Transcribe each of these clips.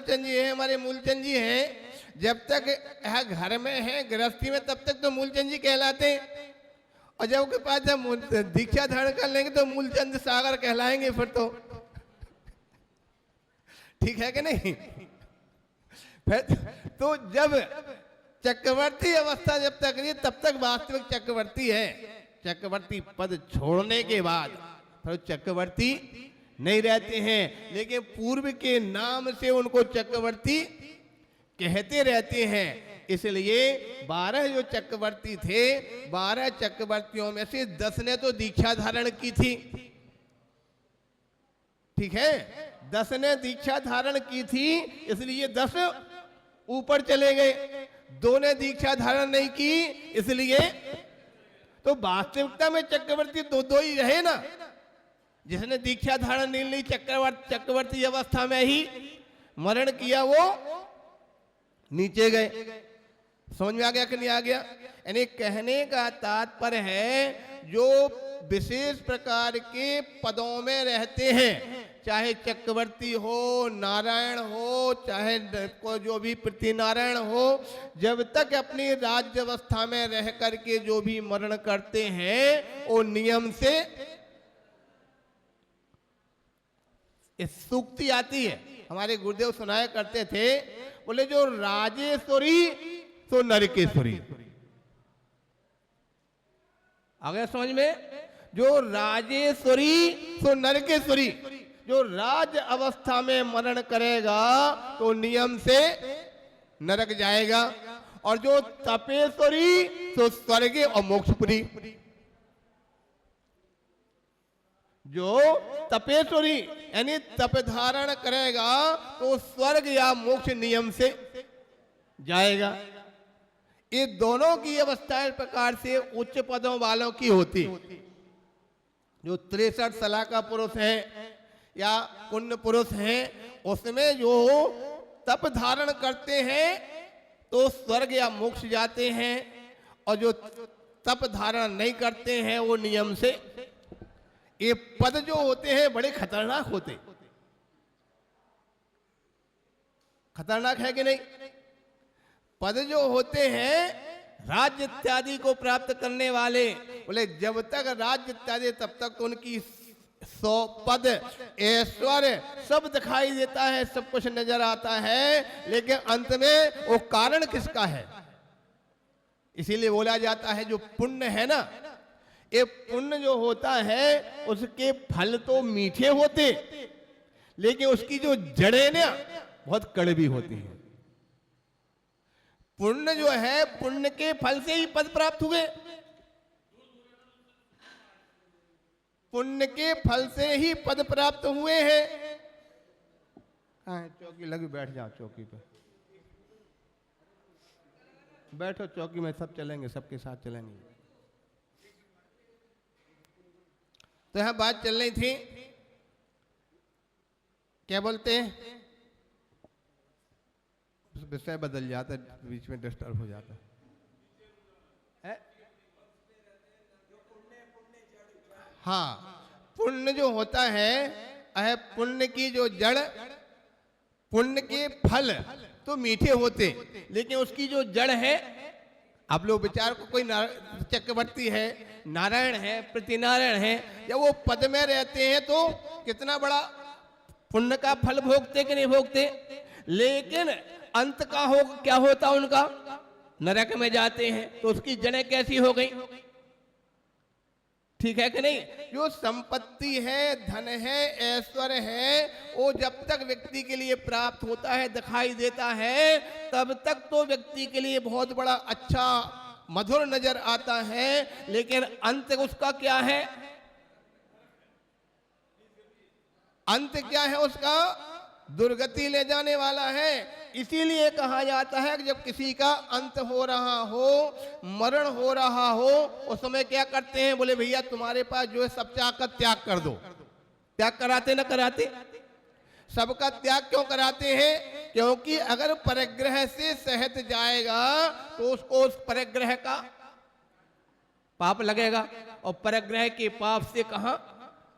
मूलचंद जी हैं, हमारे मूलचंद जी हैं, जब तक घर में हैं गृहस्थी में तब तक तो मूलचंद जी कहलाते हैं, और जब के पास जब दीक्षा धारण कर लेंगे तो मूलचंद सागर कहलाएंगे फिर तो। ठीक है कि नहीं? फिर तो जब चक्रवर्ती अवस्था जब तक नहीं तब तक वास्तविक चक्रवर्ती है। चक्रवर्ती पद छोड़ने के बाद फिर चक्रवर्ती नहीं रहते हैं, लेकिन पूर्व के नाम से उनको चक्रवर्ती कहते रहते हैं। इसलिए 12 जो चक्रवर्ती थे, 12 चक्रवर्तियों में से 10 ने तो दीक्षा धारण की थी। ठीक है, 10 ने दीक्षा धारण की थी, इसलिए 10 ऊपर चले गए। 2 ने दीक्षा धारण नहीं की, इसलिए तो वास्तविकता में चक्रवर्ती दो ही रहे ना। जिसने दीक्षा धारण नहीं ली, चक्रवर्ती अवस्था में ही मरण किया, वो नीचे गए। समझ में आ गया कि नहीं आ गया? यानी कहने का तात्पर्य है जो विशेष प्रकार के पदों में रहते हैं, चाहे चक्रवर्ती हो, नारायण हो, चाहे को जो भी पृथ्वीनारायण हो, जब तक अपनी राज्य अवस्था में रह करके जो भी मरण करते हैं वो नियम से इस सूक्ति आती है। हमारे गुरुदेव सुनाया करते थे, बोले जो राजेश्वरी तो नरकेश्वरी। आ गया समझ में? जो राजेश्वरी तो नरकेश्वरी। जो राज अवस्था में मरण करेगा तो नियम से नरक जाएगा, और जो तपेश्वरी तो स्वर्ग और मोक्षपुरी। जो तपेश्वरी यानी तप धारण करेगा तो स्वर्ग या मोक्ष नियम से जाएगा। ये दोनों की अवस्था इस प्रकार से उच्च पदों वालों की होती। जो 63 सलाह का पुरुष है या पुण्य पुरुष हैं, उसमें जो तप धारण करते हैं तो स्वर्ग या मोक्ष जाते हैं, और जो तप धारण नहीं करते हैं वो नियम से। ये पद जो होते हैं बड़े खतरनाक होते। खतरनाक है कि नहीं? पद जो होते हैं राज्य इत्यादि को प्राप्त करने वाले, बोले जब तक राज्य इत्यादि तब तक तो उनकी 100 पद ऐश्वर्य सब दिखाई देता है, सब कुछ नजर आता है, लेकिन अंत में वो कारण किसका है? इसीलिए बोला जाता है जो पुण्य है ना, ये पुण्य जो होता है उसके फल तो मीठे होते, लेकिन उसकी जो जड़ें ना बहुत कड़वी होती हैं। पुण्य जो है, पुण्य के फल से ही पद प्राप्त हुए, पुण्य के फल से ही पद प्राप्त हुए हैं। चौकी लगी, बैठ जाओ चौकी पे, बैठो चौकी में, सब चलेंगे, सबके साथ चलेंगे। तो यहां बात चल रही थी, क्या बोलते हैं, विषय बदल जाता है, बीच में डिस्टर्ब हो जाता है। हाँ, पुण्य जो होता है, पुण्य की जो जड़, पुण्य के फल तो मीठे होते, लेकिन उसकी जो जड़ है, आप लोग विचार को, कोई चक्रवर्ती है, नारायण है, पृथ्वीनारायण है, जब वो पद में रहते हैं तो कितना बड़ा पुण्य का फल भोगते कि नहीं भोगते, लेकिन अंत का हो क्या होता उनका, नरक में जाते हैं। तो उसकी जड़ें कैसी हो गई? ठीक है कि नहीं? जो संपत्ति है, धन है, ऐश्वर्य है, वो जब तक व्यक्ति के लिए प्राप्त होता है, दिखाई देता है, तब तक तो व्यक्ति के लिए बहुत बड़ा अच्छा मधुर नजर आता है, लेकिन अंत उसका क्या है? अंत क्या है उसका? दुर्गति ले जाने वाला है। इसीलिए कहा जाता है कि जब किसी का अंत हो रहा हो, मरण हो रहा हो, उस समय क्या करते हैं? बोले भैया तुम्हारे पास जो है सब का त्याग कर दो। त्याग कराते ना कराते? सबका त्याग क्यों कराते हैं? क्योंकि अगर परिग्रह से सहत जाएगा तो उसको उस परिग्रह का पाप लगेगा, और परिग्रह के पाप से कहां?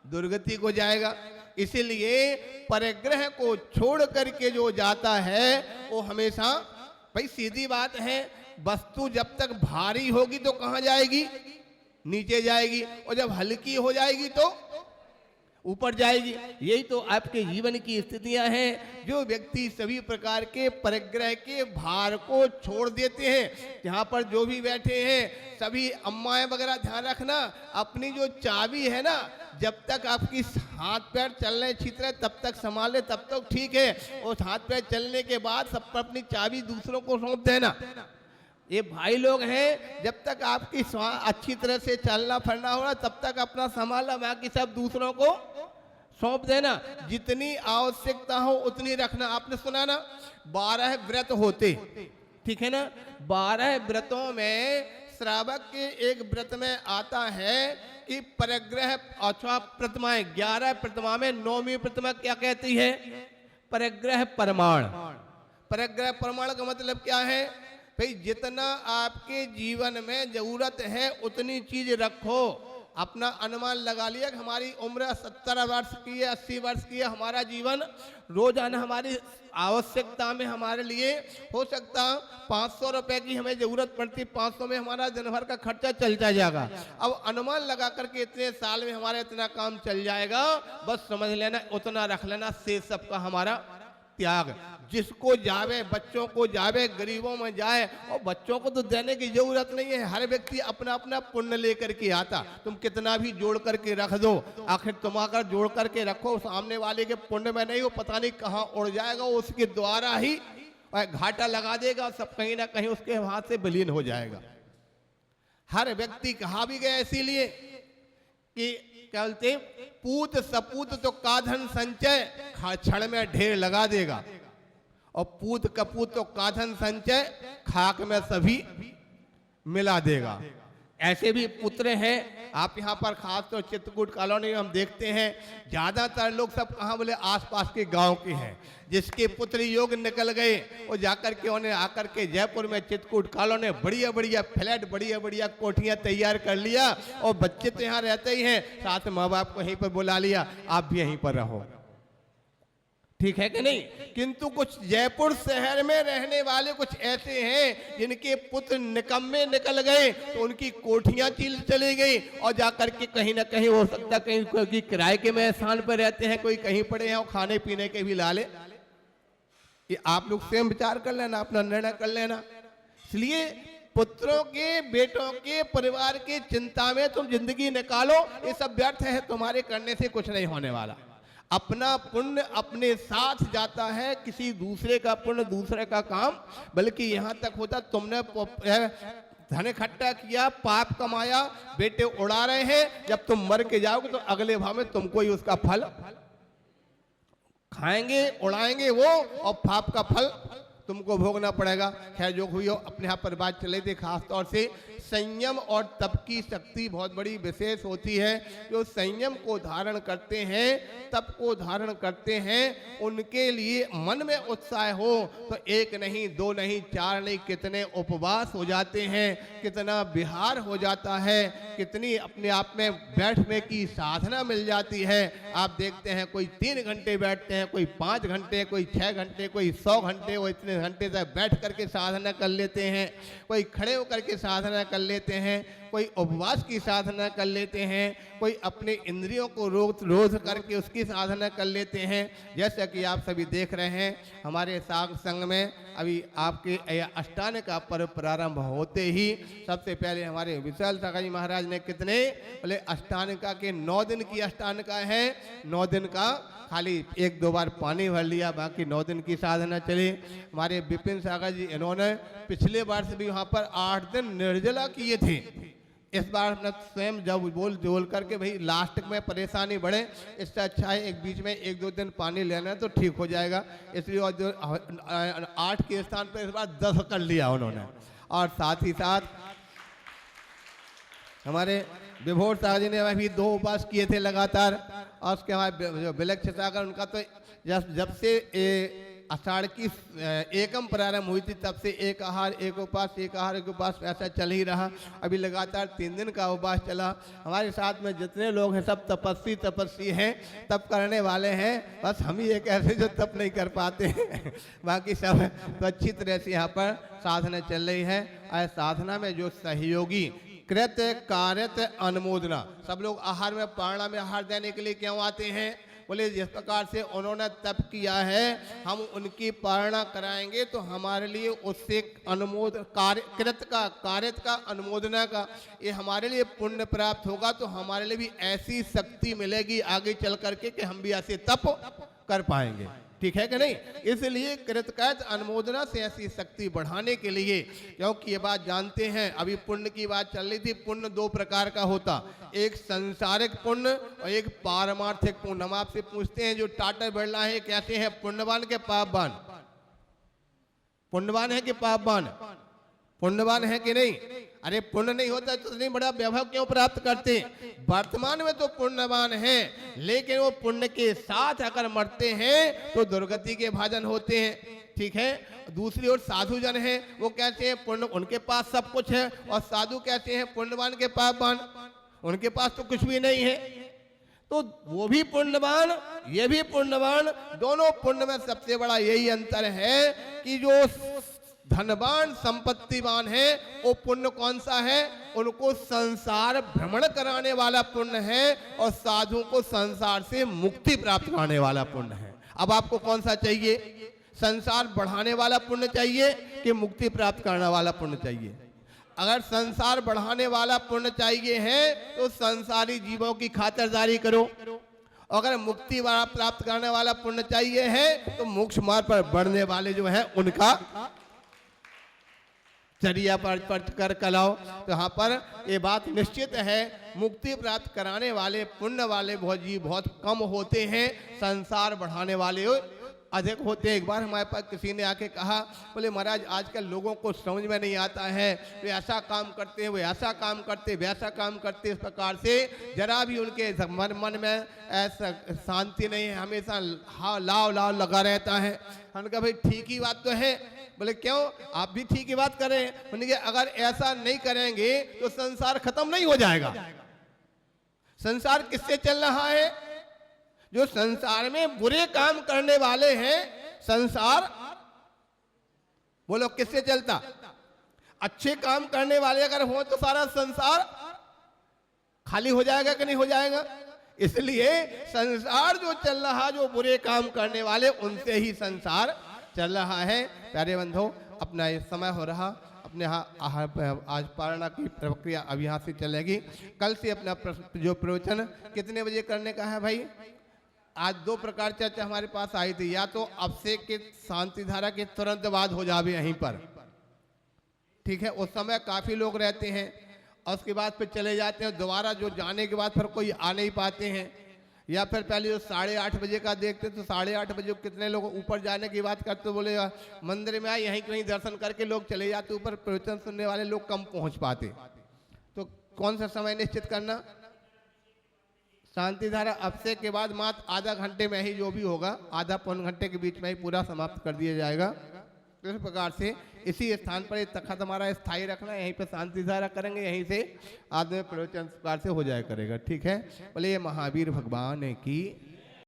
दुर्गति को जाएगा। इसलिए परिग्रह को छोड़ करके जो जाता है वो हमेशा, भाई सीधी बात है, वस्तु जब तक भारी होगी तो कहां जाएगी? नीचे जाएगी, और जब हल्की हो जाएगी तो ऊपर जाएगी। यही तो आपके जीवन की स्थितियां हैं। जो व्यक्ति सभी प्रकार के परिग्रह के भार को छोड़ देते हैं, जहां पर जो भी बैठे हैं सभी अम्माएं वगैरह, ध्यान रखना, अपनी जो चाबी है ना, जब तक आपकी हाथ पैर चलने छित रहे तब तक संभाले, तब तक ठीक है। और हाथ पैर चलने के बाद सब पर अपनी चाबी दूसरों को सौंप देना। ये भाई लोग हैं, जब तक आपकी अच्छी तरह से चलना फिरना हो रहा तब तक अपना संभालना, बाकी सब दूसरों को सौंप देना। जितनी आवश्यकता हो उतनी रखना। आपने सुना ना 12 व्रत होते, ठीक है ना? 12 व्रतों में श्रावक के एक व्रत में आता है कि परिग्रह अथवा प्रतिमाएं, 11 प्रतिमा में 9वीं प्रतिमा क्या कहती है? परिग्रह प्रमाण। परिग्रह प्रमाण का मतलब क्या है? भाई जितना आपके जीवन में जरूरत है उतनी चीज रखो। अपना अनुमान लगा लिया कि हमारी उम्र 70 वर्ष की है, 80 वर्ष की है, हमारा जीवन रोजाना हमारी आवश्यकता में हमारे लिए हो सकता 500 रुपए की हमें जरूरत पड़ती, 500 में हमारा दिन भर का खर्चा चलता जाएगा। अब अनुमान लगा करके इतने साल में हमारा इतना काम चल जाएगा, बस समझ लेना उतना रख लेना, से सबका हमारा त्याग। जिसको जावे, बच्चों को जावे, गरीबों में जाए, और बच्चों को तो देने की जरूरत नहीं है। हर व्यक्ति अपना अपना पुण्य लेकर के आता। तुम कितना भी जोड़ करके रख दो, आखिर तुम अगर जोड़ करके रखो, सामने वाले के पुण्य में नहीं हो, पता नहीं कहाँ उड़ जाएगा, उसके द्वारा ही घाटा लगा देगा, सब कहीं ना कहीं उसके हाथ से विलीन हो जाएगा। हर व्यक्ति कहा भी गया इसीलिए कि क्या बोलते, पूत सपूत तो काधन संचय, क्षण में ढेर लगा देगा, और पूत कपूत तो काधन संचय, खाक में सभी मिला देगा। ऐसे भी पुत्र हैं। आप यहाँ पर खास तो चित्रकूट कॉलोनी में हम देखते हैं, ज्यादातर लोग सब कहाँ बोले आसपास के गांव के हैं। जिसके पुत्र योग निकल गए वो जाकर के उन्हें आकर के जयपुर में चित्रकूट कॉलोनी बढ़िया बढ़िया फ्लैट, बढ़िया बढ़िया कोठियां तैयार कर लिया, और बच्चे तो यहाँ रहते ही हैं, साथ में माँ बाप को यहीं पर बुला लिया, आप भी यहीं पर रहो, ठीक है कि नहीं? किंतु कुछ जयपुर शहर में रहने वाले कुछ ऐसे हैं जिनके पुत्र निकम्मे निकल गए, तो उनकी कोठियां चली गई, और जाकर के कहीं ना कहीं हो सकता कहीं कोई किराए के में स्थान पर रहते हैं, कोई कहीं पड़े हैं, और खाने पीने के भी लाले। ये आप लोग स्वयं विचार कर लेना, अपना निर्णय कर लेना। इसलिए पुत्रों के, बेटों के, परिवार की चिंता में तुम जिंदगी निकालो, ये सब व्यर्थ है, तुम्हारे करने से कुछ नहीं होने वाला। अपना पुण्य अपने साथ जाता है, किसी दूसरे का पुण्य दूसरे का काम, बल्कि यहाँ तक होता तुमने धन इकट्ठा किया, पाप कमाया, बेटे उड़ा रहे हैं, जब तुम मर के जाओगे तो अगले भाव में तुमको ही उसका फल खाएंगे, उड़ाएंगे वो, और पाप का फल तुमको भोगना पड़ेगा। खैर जो हुई हो, अपने यहाँ पर बात चले थे। खास तौर से संयम और तप की शक्ति बहुत बड़ी विशेष होती है। जो संयम को धारण करते हैं, तप को धारण करते हैं, उनके लिए मन में उत्साह हो तो एक नहीं, दो नहीं, चार नहीं, कितने उपवास हो जाते हैं, कितना विहार हो जाता है, कितनी अपने आप में बैठने की साधना मिल जाती है। आप देखते हैं कोई 3 घंटे बैठते हैं, कोई 5 घंटे, कोई 6 घंटे, कोई 100 घंटे, वो इतने घंटे तक बैठ करके साधना कर लेते हैं। कोई खड़े होकर के साधना कर लेते हैं, कोई उपवास की साधना कर लेते हैं, कोई अपने इंद्रियों को रोध करके उसकी साधना कर लेते हैं। जैसा कि आप सभी देख रहे हैं, हमारे साग संघ में अभी आपके अष्टांग का पर्व प्रारंभ होते ही सबसे पहले हमारे विशाल सागर जी महाराज ने कितने बोले अष्टांग के 9 दिन की अष्टांग का है। 9 दिन का खाली 1-2 बार पानी भर लिया, बाकी 9 दिन की साधना चली। हमारे विपिन सागर जी, इन्होंने पिछले वर्ष भी वहाँ पर 8 दिन निर्जला किए थे। इस बार अपना स्वयं जब बोल करके भाई लास्ट में परेशानी बढ़े, इससे अच्छा है एक बीच में 1-2 दिन पानी लेना है तो ठीक हो जाएगा। इसलिए 8 के स्थान पर इस बार 10 कर लिया उन्होंने। और साथ ही साथ हमारे विभोर सागर जी ने अभी 2 उपवास किए थे लगातार। और उसके बाद जो विलक्ष सागर, उनका तो जब से आषाढ़ की एकम प्रारंभ हुई थी, तब से एक आहार एक उपवास, एक आहार एक उपवास ऐसा चल ही रहा। अभी लगातार 3 दिन का उपवास चला। हमारे साथ में जितने लोग हैं सब तपस्वी हैं, तप करने वाले हैं। बस हम ही एक ऐसे जो तप नहीं कर पाते हैं बाकी सब तो अच्छी तरह से यहाँ पर साधना चल रही है। और साधना में जो सहयोगी कृत कार्यत अनुमोदना, सब लोग आहार में पारणा में आहार देने के लिए क्यों आते हैं? बोले जिस प्रकार से उन्होंने तप किया है हम उनकी पारणा कराएंगे तो हमारे लिए उससे अनुमोद कृत का कार्यत का अनुमोदना का ये हमारे लिए पुण्य प्राप्त होगा। तो हमारे लिए भी ऐसी शक्ति मिलेगी आगे चल करके कि हम भी ऐसे तप कर पाएंगे। ठीक है कि नहीं? इसलिए कृतकार्य अनुमोदना से ऐसी शक्ति बढ़ाने के लिए, क्योंकि ये बात जानते हैं अभी पुण्य की बात चल रही थी। पुण्य 2 प्रकार का होता, एक संसारिक पुण्य और एक पारमार्थिक पुण्य। हम आपसे पूछते हैं जो टाटा बिरला है कैसे हैं, पुण्यवान के पापवान? पुण्यवान है कि पापवान? पुण्यवान है कि नहीं? अरे पुण्य नहीं होता तो इतनी बड़ा वैभव क्यों प्राप्त करते? वर्तमान में तो पुण्यवान है, लेकिन वो पुण्य के साथ अगर मरते हैं तो दुर्गति के भाजन होते हैं। ठीक है। दूसरी ओर साधु जन है, वो कैसे हैं? पुण्य, उनके पास सब कुछ है। और साधु कैसे हैं? पुण्यवान के पापवान, उनके पास तो कुछ भी नहीं है। तो वो भी पुण्यवान, ये भी पुण्यवान, दोनों पुण्य में सबसे बड़ा यही अंतर है कि जो धनवान संपत्तिवान है वो पुण्य कौन सा है? उनको संसार भ्रमण कराने वाला पुण्य है और साधु को संसार से मुक्ति प्राप्त कराने वाला पुण्य है। अब आपको कौन सा चाहिए? संसार बढ़ाने वाला पुण्य चाहिए कि मुक्ति प्राप्त करने वाला पुण्य चाहिए? अगर संसार बढ़ाने वाला पुण्य चाहिए है तो संसारी जीवों की खातिरदारी करो। अगर मुक्ति प्राप्त करने वाला पुण्य चाहिए है तो मोक्ष मार्ग पर बढ़ने वाले जो है उनका चर्या पर कर कलाओ। तो यहाँ पर ये बात निश्चित है, मुक्ति प्राप्त कराने वाले पुण्य वाले बहुत कम होते हैं, संसार बढ़ाने वाले अधिक होते हैं। एक बार हमारे पास किसी ने आके कहा, बोले महाराज आजकल लोगों को समझ में नहीं आता है, वे ऐसा काम करते हैं, वे ऐसा काम करते, वैसा काम करते, इस प्रकार से जरा भी उनके मन में ऐसा शांति नहीं है, हमेशा लाव लगा रहता है। हमने कहा भाई ठीक ही बात तो है। बोले क्यों? आप भी ठीक ही बात करें। बोले अगर ऐसा नहीं करेंगे तो संसार खत्म नहीं हो जाएगा। संसार किससे चल रहा है? जो संसार में बुरे काम करने वाले हैं, संसार बोलो किससे चलता? अच्छे काम करने वाले अगर हो तो सारा संसार खाली हो जाएगा कि नहीं हो जाएगा? इसलिए संसार जो चल रहा, जो बुरे काम करने वाले, उनसे ही संसार चल रहा है। प्यारे बंधु, अपना ये समय हो रहा, अपने आज पारणा की प्रक्रिया अब यहाँ से चलेगी। कल से अपना जो प्रवचन कितने बजे करने का है भाई? आज 2 प्रकार चर्चा हमारे पास आई थी, या तो अभिषेक के शांति धारा के तुरंत बाद हो जावे यहीं पर, ठीक है, उस समय काफी लोग रहते हैं, और उसके बाद फिर चले जाते हैं। दोबारा जो जाने के बाद फिर कोई आ नहीं पाते हैं, या फिर पहले जो 8:30 बजे का देखते तो 8:30 बजे कितने लोग ऊपर जाने की बात करते, बोले मंदिर में आए, यहीं कहीं दर्शन करके लोग चले जाते, ऊपर प्रवचन सुनने वाले लोग कम पहुंच पाते। तो कौन सा समय निश्चित करना? शांति धारा अभिषेक के बाद मात्र आधा घंटे में ही जो भी होगा, आधा पौन घंटे के बीच में ही पूरा समाप्त कर दिया जाएगा। तो इस प्रकार से इसी स्थान पर तखत हमारा स्थायी रखना, यहीं पे शांति धारा करेंगे, यहीं से आदमी प्रवचन प्रकार से हो जाया करेगा। ठीक है, बोले महावीर भगवान की